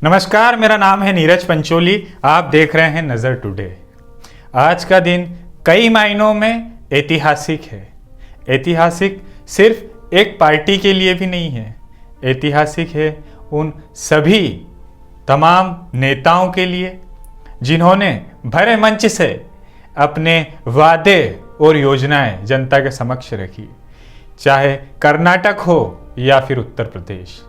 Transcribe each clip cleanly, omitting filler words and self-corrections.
नमस्कार, मेरा नाम है नीरज पंचोली। आप देख रहे हैं नज़र टुडे। आज का दिन कई मायनों में ऐतिहासिक है। ऐतिहासिक सिर्फ एक पार्टी के लिए भी नहीं है, ऐतिहासिक है उन सभी तमाम नेताओं के लिए जिन्होंने भरे मंच से अपने वादे और योजनाएं जनता के समक्ष रखी। चाहे कर्नाटक हो या फिर उत्तर प्रदेश।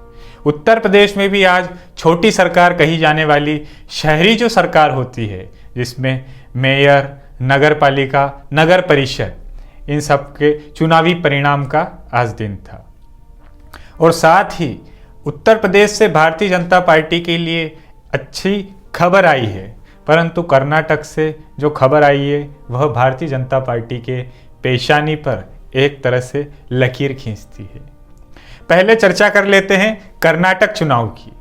उत्तर प्रदेश में भी आज छोटी सरकार कही जाने वाली शहरी जो सरकार होती है, जिसमें मेयर, नगर पालिका, नगर परिषद, इन सब के चुनावी परिणाम का आज दिन था। और साथ ही उत्तर प्रदेश से भारतीय जनता पार्टी के लिए अच्छी खबर आई है, परंतु कर्नाटक से जो खबर आई है वह भारतीय जनता पार्टी के पेशानी पर एक तरह से लकीर खींचती है। पहले चर्चा कर लेते हैं कर्नाटक चुनाव की,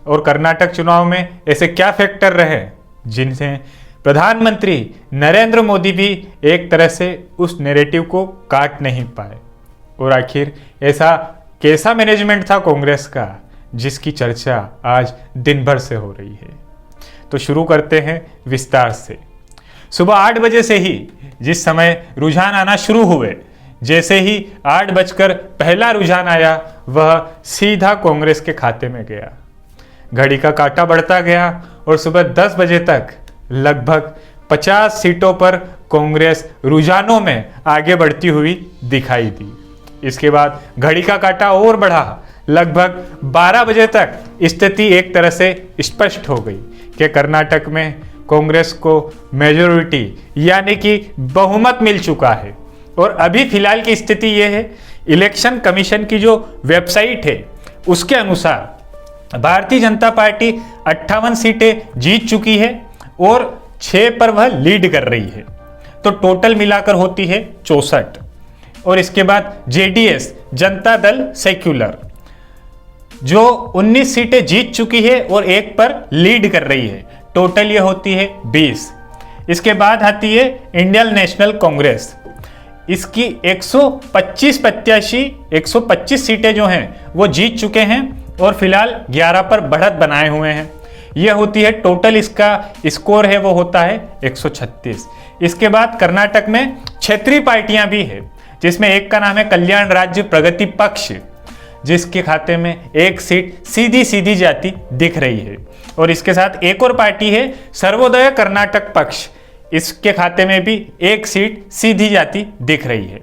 और कर्नाटक चुनाव में ऐसे क्या फैक्टर रहे जिनसे प्रधानमंत्री नरेंद्र मोदी भी एक तरह से उस नैरेटिव को काट नहीं पाए, और आखिर ऐसा कैसा मैनेजमेंट था कांग्रेस का जिसकी चर्चा आज दिन भर से हो रही है। तो शुरू करते हैं विस्तार से। सुबह 8 बजे से ही जिस समय रुझान आना शुरू हुए, जैसे ही 8 बजकर पहला रुझान आया वह सीधा कांग्रेस के खाते में गया। घड़ी का काटा बढ़ता गया और सुबह 10 बजे तक लगभग 50 सीटों पर कांग्रेस रुझानों में आगे बढ़ती हुई दिखाई दी। इसके बाद घड़ी का काटा और बढ़ा। लगभग 12 बजे तक स्थिति एक तरह से स्पष्ट हो गई कि कर्नाटक में कांग्रेस को मेजॉरिटी यानी कि बहुमत मिल चुका है। और अभी फिलहाल की स्थिति यह है, इलेक्शन कमीशन की जो वेबसाइट है उसके अनुसार भारतीय जनता पार्टी 58 सीटें जीत चुकी है और 6 पर वह लीड कर रही है, तो टोटल मिलाकर होती है 64। और इसके बाद जेडीएस जनता दल सेक्युलर जो 19 सीटें जीत चुकी है और 1 पर लीड कर रही है, टोटल ये होती है 20। इसके बाद आती है इंडियन नेशनल कांग्रेस, इसकी 125 प्रत्याशी 125 सीटें जो हैं वो जीत चुके हैं और फिलहाल 11 पर बढ़त बनाए हुए हैं। यह होती है टोटल, इसका स्कोर है वो होता है 136। इसके बाद कर्नाटक में क्षेत्रीय पार्टियां भी है, जिसमें एक का नाम है कल्याण राज्य प्रगति पक्ष, जिसके खाते में 1 सीट सीधी जाती दिख रही है। और इसके साथ एक और पार्टी है सर्वोदय कर्नाटक पक्ष, इसके खाते में भी 1 सीट सीधी जाती दिख रही है।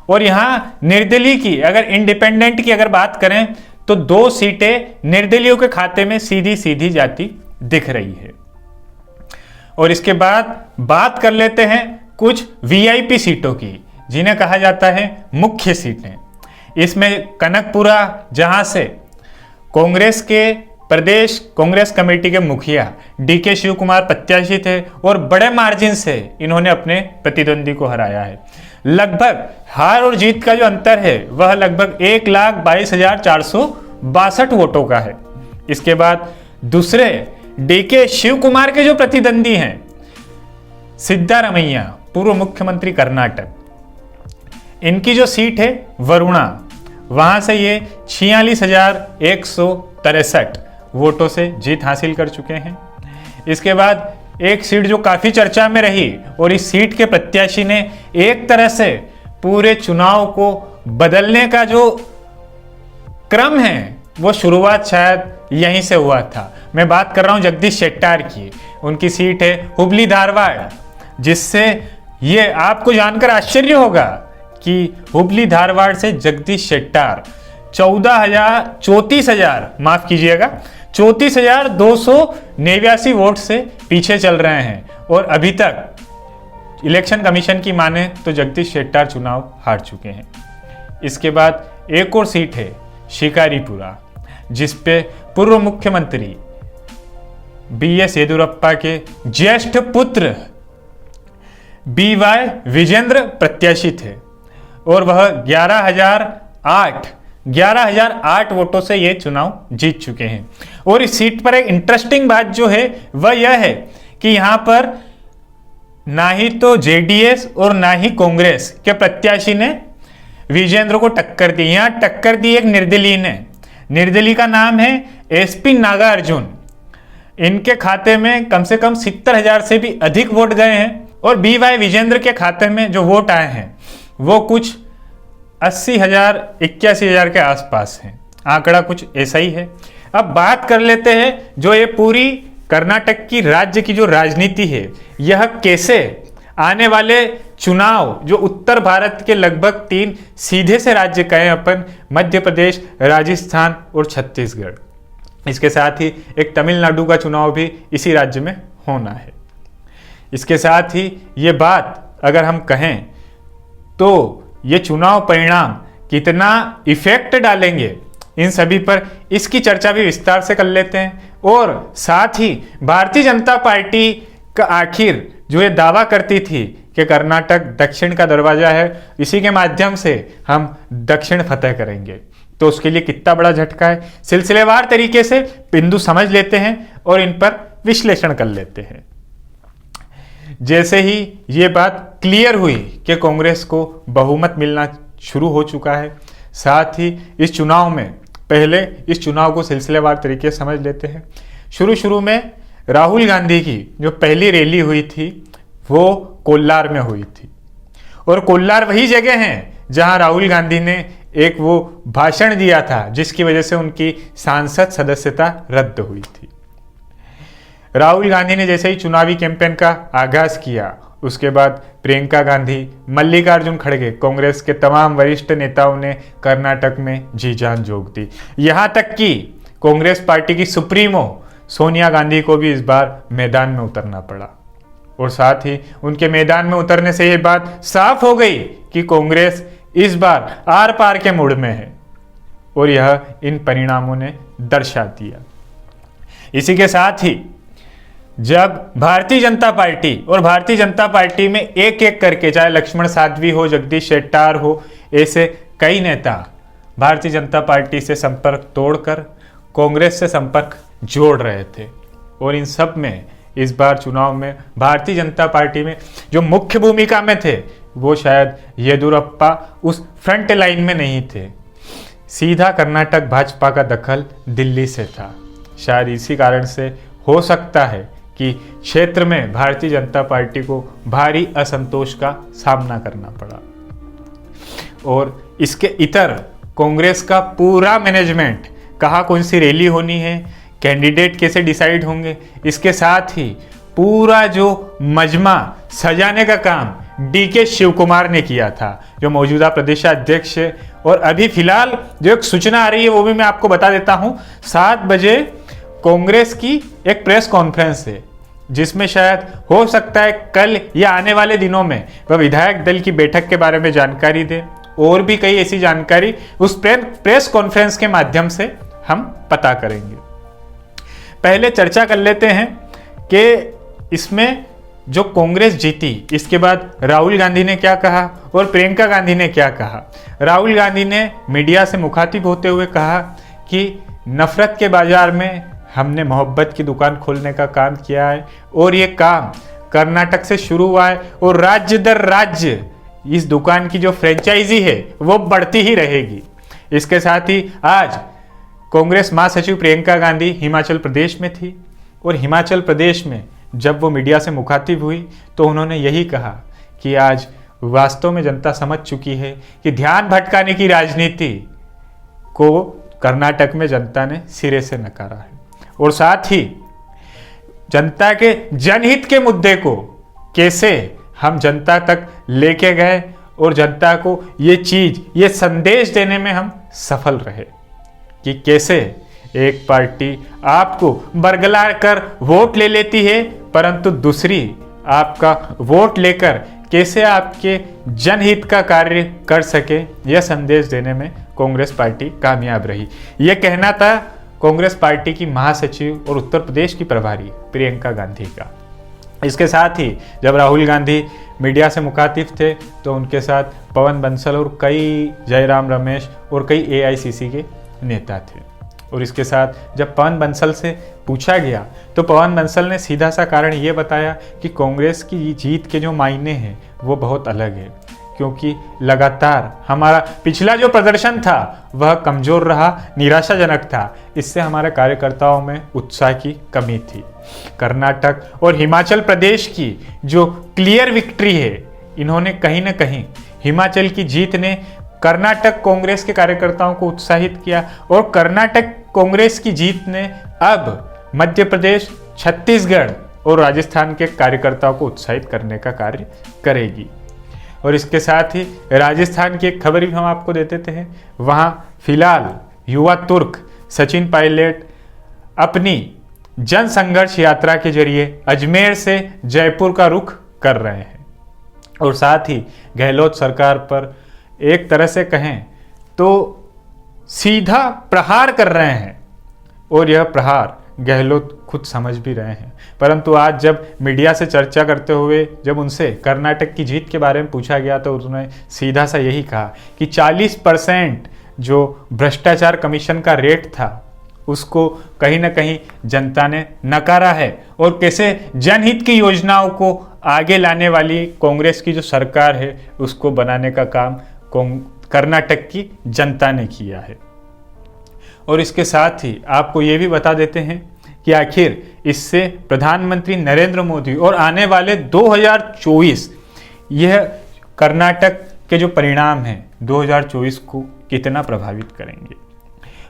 और यहाँ निर्दलीय की, अगर इंडिपेंडेंट की अगर बात करें तो 2 सीटें निर्दलीयों के खाते में सीधी जाती दिख रही है। और इसके बाद बात कर लेते हैं कुछ वीआईपी सीटों की, जिन्हें कहा जाता है मुख्य सीटें। इसमें कनकपुरा, जहां से कांग्रेस के प्रदेश कांग्रेस कमेटी के मुखिया डीके शिव कुमार प्रत्याशी थे और बड़े मार्जिन से इन्होंने अपने प्रतिद्वंदी को हराया है। लगभग हार और जीत का जो अंतर है वह लगभग 1,22,462 वोटों का है। इसके बाद दूसरे डीके शिव कुमार के जो प्रतिद्वंदी हैं सिद्धारमैया, पूर्व मुख्यमंत्री कर्नाटक, इनकी जो सीट है वरुणा, वहां से ये 46,163 वोटों से जीत हासिल कर चुके हैं। इसके बाद एक सीट जो काफी चर्चा में रही और इस सीट के प्रत्याशी ने एक तरह से पूरे चुनाव को बदलने का जो क्रम है वो शुरुआत शायद यहीं से हुआ था। मैं बात कर रहा हूं जगदीश शेट्टार की। उनकी सीट है हुबली धारवाड़, जिससे ये आपको जानकर आश्चर्य होगा कि हुबली धारवाड़ से जगदीश शेट्टार 34,289 वोट से पीछे चल रहे हैं। और अभी तक इलेक्शन कमीशन की माने तो जगदीश शेट्टार चुनाव हार चुके हैं। इसके बाद एक और सीट है शिकारीपुरा, जिसपे पूर्व मुख्यमंत्री बीएस येदियुरप्पा के ज्येष्ठ पुत्र बीवाई विजेंद्र प्रत्याशी थे और वह 11,008 वोटों से ये चुनाव जीत चुके हैं। और इस सीट पर एक इंटरेस्टिंग बात जो है वह यह है कि यहां पर ना ही तो जेडीएस और ना ही कांग्रेस के प्रत्याशी ने विजेंद्र को टक्कर दी। यहां टक्कर दी एक निर्दलीय ने। निर्दलीय का नाम है एसपी नागार्जुन। इनके खाते में कम से कम 70,000 से भी अधिक वोट गए हैं और BY विजेंद्र के खाते में जो वोट आए हैं वो कुछ 80,000 81,000 के आसपास हैं। आंकड़ा कुछ ऐसा ही है। अब बात कर लेते हैं जो ये पूरी कर्नाटक की राज्य की जो राजनीति है, यह कैसे आने वाले चुनाव जो उत्तर भारत के लगभग 3 सीधे से राज्य कहे अपन, मध्य प्रदेश, राजस्थान और छत्तीसगढ़, इसके साथ ही एक तमिलनाडु का चुनाव भी इसी राज्य में होना है। इसके साथ ही ये बात अगर हम कहें तो ये चुनाव परिणाम कितना इफेक्ट डालेंगे इन सभी पर, इसकी चर्चा भी विस्तार से कर लेते हैं। और साथ ही भारतीय जनता पार्टी का आखिर जो ये दावा करती थी कि कर्नाटक दक्षिण का दरवाजा है, इसी के माध्यम से हम दक्षिण फतेह करेंगे, तो उसके लिए कितना बड़ा झटका है, सिलसिलेवार तरीके से बिंदु समझ लेते हैं और इन पर विश्लेषण कर लेते हैं। जैसे ही ये बात क्लियर हुई कि कांग्रेस को बहुमत मिलना शुरू हो चुका है, साथ ही इस चुनाव में पहले इस चुनाव को सिलसिलेवार तरीके से समझ लेते हैं। शुरू में राहुल गांधी की जो पहली रैली हुई थी वो कोल्लार में हुई थी, और कोल्लार वही जगह है जहां राहुल गांधी ने एक वो भाषण दिया था जिसकी वजह से उनकी सांसद सदस्यता रद्द हुई थी। राहुल गांधी ने जैसे ही चुनावी कैंपेन का आगाज किया, उसके बाद प्रियंका गांधी, मल्लिकार्जुन खड़गे, कांग्रेस के तमाम वरिष्ठ नेताओं ने कर्नाटक में जी जान झोंक दी। यहां तक कि कांग्रेस पार्टी की सुप्रीमो सोनिया गांधी को भी इस बार मैदान में उतरना पड़ा, और साथ ही उनके मैदान में उतरने से यह बात साफ हो गई कि कांग्रेस इस बार आर पार के मूड में है, और यह इन परिणामों ने दर्शा दिया। इसी के साथ ही जब भारतीय जनता पार्टी और भारतीय जनता पार्टी में एक एक करके, चाहे लक्ष्मण साध्वी हो, जगदीश शेट्टार हो, ऐसे कई नेता भारतीय जनता पार्टी से संपर्क तोड़कर कांग्रेस से संपर्क जोड़ रहे थे, और इन सब में इस बार चुनाव में भारतीय जनता पार्टी में जो मुख्य भूमिका में थे वो शायद येदियुरप्पा उस फ्रंट लाइन में नहीं थे। सीधा कर्नाटक भाजपा का दखल दिल्ली से था। शायद इसी कारण से हो सकता है कि क्षेत्र में भारतीय जनता पार्टी को भारी असंतोष का सामना करना पड़ा, और इसके इतर कांग्रेस का पूरा मैनेजमेंट, कहाँ कौन सी रैली होनी है, कैंडिडेट कैसे डिसाइड होंगे, इसके साथ ही पूरा जो मजमा सजाने का काम DK शिव कुमार ने किया था, जो मौजूदा प्रदेशाध्यक्ष है। और अभी फिलहाल जो एक सूचना आ रही है वो भी मैं आपको बता देता हूं, 7 बजे कांग्रेस की एक प्रेस कॉन्फ्रेंस है जिसमें शायद हो सकता है कल या आने वाले दिनों में वह विधायक दल की बैठक के बारे में जानकारी दे, और भी कई ऐसी जानकारी उस प्रेस कॉन्फ्रेंस के माध्यम से हम पता करेंगे। पहले चर्चा कर लेते हैं कि इसमें जो कांग्रेस जीती, इसके बाद राहुल गांधी ने क्या कहा और प्रियंका गांधी ने क्या कहा। राहुल गांधी ने मीडिया से मुखातिब होते हुए कहा कि नफरत के बाजार में हमने मोहब्बत की दुकान खोलने का काम किया है, और ये काम कर्नाटक से शुरू हुआ है, और राज्य दर राज्य इस दुकान की जो फ्रेंचाइजी है वो बढ़ती ही रहेगी। इसके साथ ही आज कांग्रेस महासचिव प्रियंका गांधी हिमाचल प्रदेश में थी, और हिमाचल प्रदेश में जब वो मीडिया से मुखातिब हुई तो उन्होंने यही कहा कि आज वास्तव में जनता समझ चुकी है कि ध्यान भटकाने की राजनीति को कर्नाटक में जनता ने सिरे से नकारा है, और साथ ही जनता के जनहित के मुद्दे को कैसे हम जनता तक लेके गए, और जनता को ये संदेश देने में हम सफल रहे कि कैसे एक पार्टी आपको बरगला कर वोट ले लेती है, परंतु दूसरी आपका वोट लेकर कैसे आपके जनहित का कार्य कर सके, यह संदेश देने में कांग्रेस पार्टी कामयाब रही। यह कहना था कांग्रेस पार्टी की महासचिव और उत्तर प्रदेश की प्रभारी प्रियंका गांधी का। इसके साथ ही जब राहुल गांधी मीडिया से मुखातिब थे तो उनके साथ पवन बंसल और कई जयराम रमेश और कई AICC के नेता थे। और इसके साथ जब पवन बंसल से पूछा गया तो पवन बंसल ने सीधा सा कारण ये बताया कि कांग्रेस की जीत के जो मायने हैं वो बहुत अलग है, क्योंकि लगातार हमारा पिछला जो प्रदर्शन था वह कमज़ोर रहा, निराशाजनक था। इससे हमारे कार्यकर्ताओं में उत्साह की कमी थी। कर्नाटक और हिमाचल प्रदेश की जो क्लियर विक्ट्री है, इन्होंने कहीं ना कहीं हिमाचल की जीत ने कर्नाटक कांग्रेस के कार्यकर्ताओं को उत्साहित किया और कर्नाटक कांग्रेस की जीत ने अब मध्य प्रदेश, छत्तीसगढ़ और राजस्थान के कार्यकर्ताओं को उत्साहित करने का कार्य करेगी। और इसके साथ ही राजस्थान की एक खबर भी हम आपको दे देते हैं। वहाँ फिलहाल युवा तुर्क सचिन पायलट अपनी जन संघर्ष यात्रा के जरिए अजमेर से जयपुर का रुख कर रहे हैं और साथ ही गहलोत सरकार पर एक तरह से कहें तो सीधा प्रहार कर रहे हैं और यह प्रहार गहलोत खुद समझ भी रहे हैं। परंतु आज जब मीडिया से चर्चा करते हुए जब उनसे कर्नाटक की जीत के बारे में पूछा गया तो उन्होंने सीधा सा यही कहा कि 40% जो भ्रष्टाचार कमीशन का रेट था उसको कहीं ना कहीं जनता ने नकारा है और कैसे जनहित की योजनाओं को आगे लाने वाली कांग्रेस की जो सरकार है उसको बनाने का काम कर्नाटक की जनता ने किया है। और इसके साथ ही आपको ये भी बता देते हैं कि आखिर इससे प्रधानमंत्री नरेंद्र मोदी और आने वाले 2024 यह कर्नाटक के जो परिणाम हैं 2024 को कितना प्रभावित करेंगे।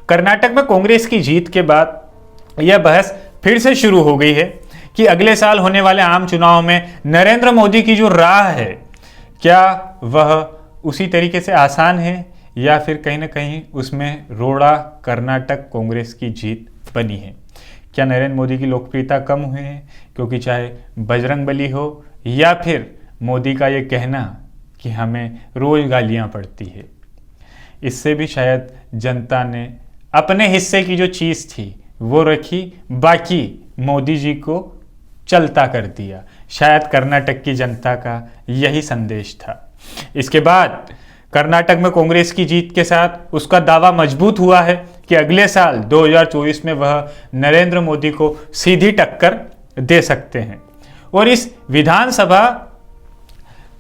कर्नाटक में कांग्रेस की जीत के बाद यह बहस फिर से शुरू हो गई है कि अगले साल होने वाले आम चुनाव में नरेंद्र मोदी की जो राह है क्या वह उसी तरीके से आसान है या फिर कहीं ना कहीं उसमें रोड़ा कर्नाटक कांग्रेस की जीत बनी है। क्या नरेंद्र मोदी की लोकप्रियता कम हुई है क्योंकि चाहे बजरंगबली हो या फिर मोदी का ये कहना कि हमें रोज गालियां पड़ती है, इससे भी शायद जनता ने अपने हिस्से की जो चीज़ थी वो रखी, बाकी मोदी जी को चलता कर दिया। शायद कर्नाटक की जनता का यही संदेश था। इसके बाद कर्नाटक में कांग्रेस की जीत के साथ उसका दावा मजबूत हुआ है कि अगले साल 2024 में वह नरेंद्र मोदी को सीधी टक्कर दे सकते हैं। और इस विधानसभा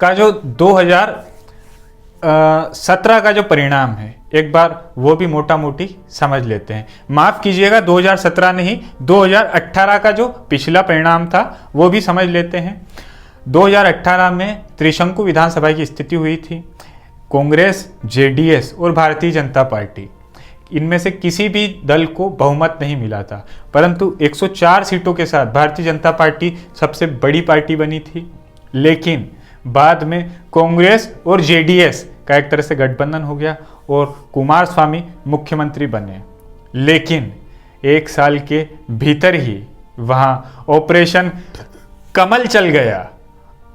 का जो 2017 का जो परिणाम है एक बार वो भी मोटा मोटी समझ लेते हैं। माफ कीजिएगा 2017 नहीं, 2018 का जो पिछला परिणाम था वो भी समझ लेते हैं। 2018 में त्रिशंकु विधानसभा की स्थिति हुई थी। कांग्रेस, जेडीएस और भारतीय जनता पार्टी, इनमें से किसी भी दल को बहुमत नहीं मिला था, परंतु 104 सीटों के साथ भारतीय जनता पार्टी सबसे बड़ी पार्टी बनी थी। लेकिन बाद में कांग्रेस और जेडीएस का एक तरह से गठबंधन हो गया और कुमारस्वामी मुख्यमंत्री बने। लेकिन एक साल के भीतर ही वहां ऑपरेशन कमल चल गया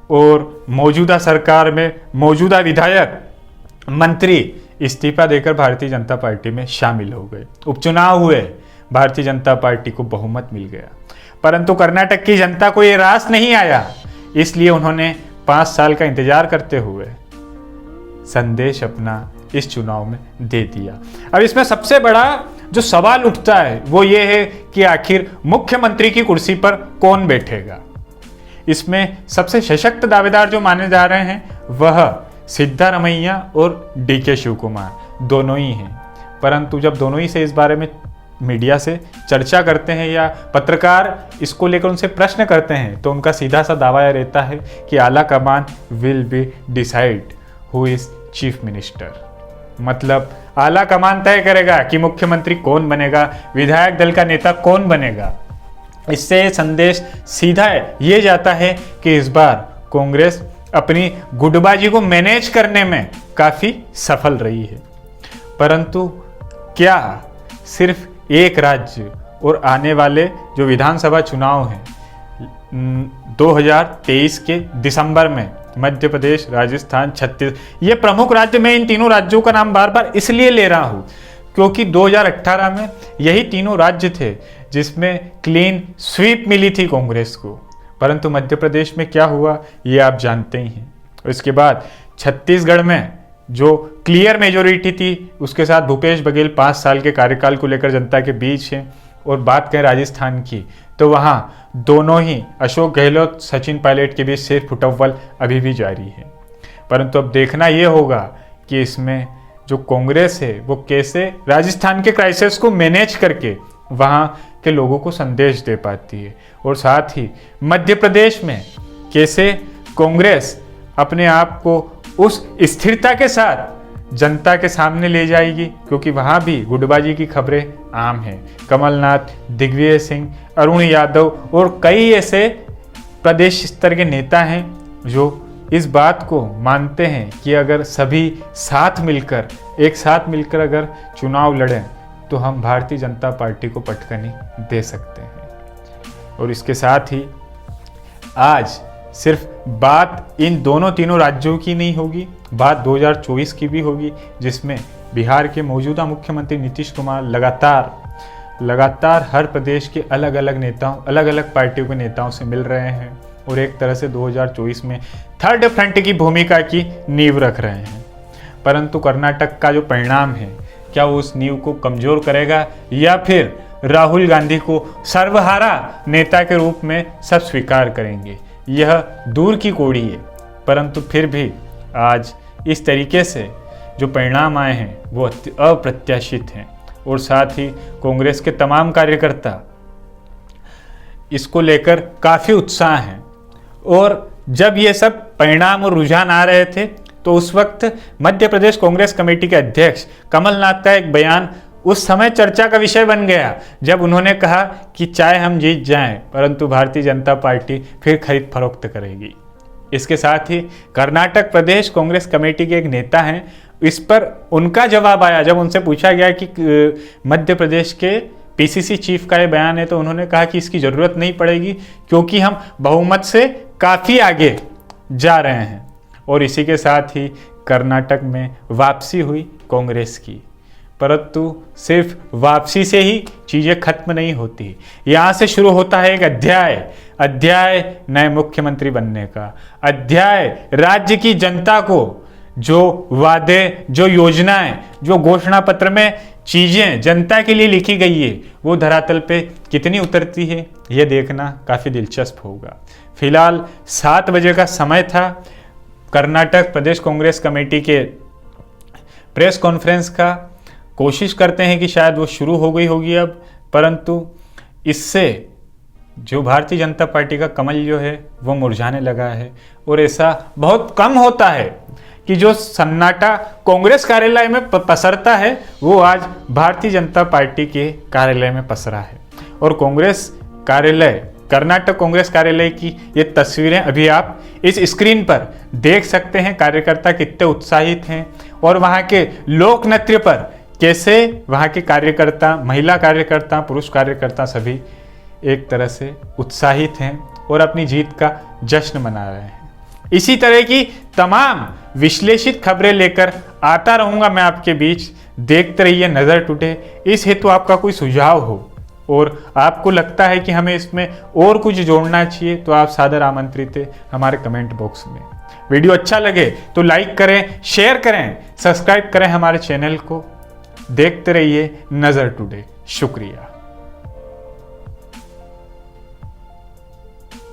और मौजूदा सरकार में मौजूदा विधायक, मंत्री इस्तीफा देकर भारतीय जनता पार्टी में शामिल हो गए। उपचुनाव हुए, भारतीय जनता पार्टी को बहुमत मिल गया, परंतु कर्नाटक की जनता को ये रास नहीं आया, इसलिए उन्होंने 5 साल का इंतजार करते हुए संदेश अपना इस चुनाव में दे दिया। अब इसमें सबसे बड़ा जो सवाल उठता है वो ये है कि आखिर मुख्यमंत्री की कुर्सी पर कौन बैठेगा। इसमें सबसे सशक्त दावेदार जो माने जा रहे हैं वह सिद्धारमैया और डीके शिव कुमार दोनों ही हैं। परंतु जब दोनों ही से इस बारे में मीडिया से चर्चा करते हैं या पत्रकार इसको लेकर उनसे प्रश्न करते हैं तो उनका सीधा सा दावा यह रहता है कि आला कमान will be decide who is chief minister. मतलब आला कमान तय करेगा कि मुख्यमंत्री कौन बनेगा, विधायक दल का नेता कौन बनेगा। इससे संदेश सीधा ये जाता है कि इस बार कांग्रेस अपनी गुटबाजी को मैनेज करने में काफ़ी सफल रही है। परंतु क्या सिर्फ एक राज्य और आने वाले जो विधानसभा चुनाव हैं 2023 के दिसंबर में मध्य प्रदेश, राजस्थान, छत्तीसगढ़, ये प्रमुख राज्य, मैं इन तीनों राज्यों का नाम बार बार इसलिए ले रहा हूँ क्योंकि 2018 में यही तीनों राज्य थे जिसमें क्लीन स्वीप मिली थी कांग्रेस को। परंतु मध्य प्रदेश में क्या हुआ ये आप जानते ही हैं। और इसके बाद छत्तीसगढ़ में जो क्लियर मेजोरिटी थी उसके साथ भूपेश बघेल 5 साल के कार्यकाल को लेकर जनता के बीच हैं। और बात करें राजस्थान की तो वहाँ दोनों ही अशोक गहलोत, सचिन पायलट के बीच सिर फुटअव्वल अभी भी जारी है। परंतु अब देखना ये होगा कि इसमें जो कांग्रेस है वो कैसे राजस्थान के क्राइसिस को मैनेज करके वहाँ के लोगों को संदेश दे पाती है, और साथ ही मध्य प्रदेश में कैसे कांग्रेस अपने आप को उस स्थिरता के साथ जनता के सामने ले जाएगी, क्योंकि वहाँ भी गुटबाजी की खबरें आम हैं। कमलनाथ, दिग्विजय सिंह, अरुण यादव और कई ऐसे प्रदेश स्तर के नेता हैं जो इस बात को मानते हैं कि अगर सभी एक साथ मिलकर अगर चुनाव लड़ें तो हम भारतीय जनता पार्टी को पटकनी दे सकते हैं। और इसके साथ ही आज सिर्फ बात इन तीनों राज्यों की नहीं होगी, बात 2024 की भी होगी, जिसमें बिहार के मौजूदा मुख्यमंत्री नीतीश कुमार लगातार हर प्रदेश के अलग अलग पार्टियों के नेताओं से मिल रहे हैं और एक तरह से 2024 में थर्ड फ्रंट की भूमिका की नींव रख रहे हैं। परंतु कर्नाटक का जो परिणाम है, क्या वो उस नींव को कमजोर करेगा या फिर राहुल गांधी को सर्वहारा नेता के रूप में सब स्वीकार करेंगे, यह दूर की कौड़ी है। परंतु फिर भी आज इस तरीके से जो परिणाम आए हैं वो अप्रत्याशित हैं, और साथ ही कांग्रेस के तमाम कार्यकर्ता इसको लेकर काफ़ी उत्साह हैं। और जब ये सब परिणाम और रुझान आ रहे थे तो उस वक्त मध्य प्रदेश कांग्रेस कमेटी के अध्यक्ष कमलनाथ का एक बयान उस समय चर्चा का विषय बन गया, जब उन्होंने कहा कि चाहे हम जीत जाएं परंतु भारतीय जनता पार्टी फिर खरीद फरोख्त करेगी। इसके साथ ही कर्नाटक प्रदेश कांग्रेस कमेटी के एक नेता हैं, इस पर उनका जवाब आया जब उनसे पूछा गया कि मध्य प्रदेश के पीसीसी चीफ का ये बयान है, तो उन्होंने कहा कि इसकी ज़रूरत नहीं पड़ेगी क्योंकि हम बहुमत से काफ़ी आगे जा रहे हैं। और इसी के साथ ही कर्नाटक में वापसी हुई कांग्रेस की, परंतु सिर्फ वापसी से ही चीज़ें खत्म नहीं होती। यहाँ से शुरू होता है एक अध्याय नए मुख्यमंत्री बनने का, अध्याय राज्य की जनता को जो वादे, जो योजनाएं, जो घोषणा पत्र में चीज़ें जनता के लिए लिखी गई है वो धरातल पे कितनी उतरती है, ये देखना काफ़ी दिलचस्प होगा। फिलहाल 7 बजे का समय था कर्नाटक प्रदेश कांग्रेस कमेटी के प्रेस कॉन्फ्रेंस का। कोशिश करते हैं कि शायद वो शुरू हो गई होगी अब, परंतु इससे जो भारतीय जनता पार्टी का कमल जो है वो मुरझाने लगा है। और ऐसा बहुत कम होता है कि जो सन्नाटा कांग्रेस कार्यालय में पसरता है वो आज भारतीय जनता पार्टी के कार्यालय में पसरा है। और कांग्रेस कार्यालय, कर्नाटक कांग्रेस कार्यालय की ये तस्वीरें अभी आप इस स्क्रीन पर देख सकते हैं। कार्यकर्ता कितने उत्साहित हैं और वहाँ के लोक नृत्य पर कैसे वहाँ के कार्यकर्ता, महिला कार्यकर्ता, पुरुष कार्यकर्ता सभी एक तरह से उत्साहित हैं और अपनी जीत का जश्न मना रहे हैं। इसी तरह की तमाम विश्लेषित खबरें लेकर आता रहूंगा मैं आपके बीच। देखते रहिए नज़र टुडे। इस हेतु आपका कोई सुझाव हो और आपको लगता है कि हमें इसमें और कुछ जोड़ना चाहिए तो आप सादर आमंत्रित हैं हमारे कमेंट बॉक्स में। वीडियो अच्छा लगे तो लाइक करें, शेयर करें, सब्सक्राइब करें हमारे चैनल को। देखते रहिए नज़र टुडे। शुक्रिया।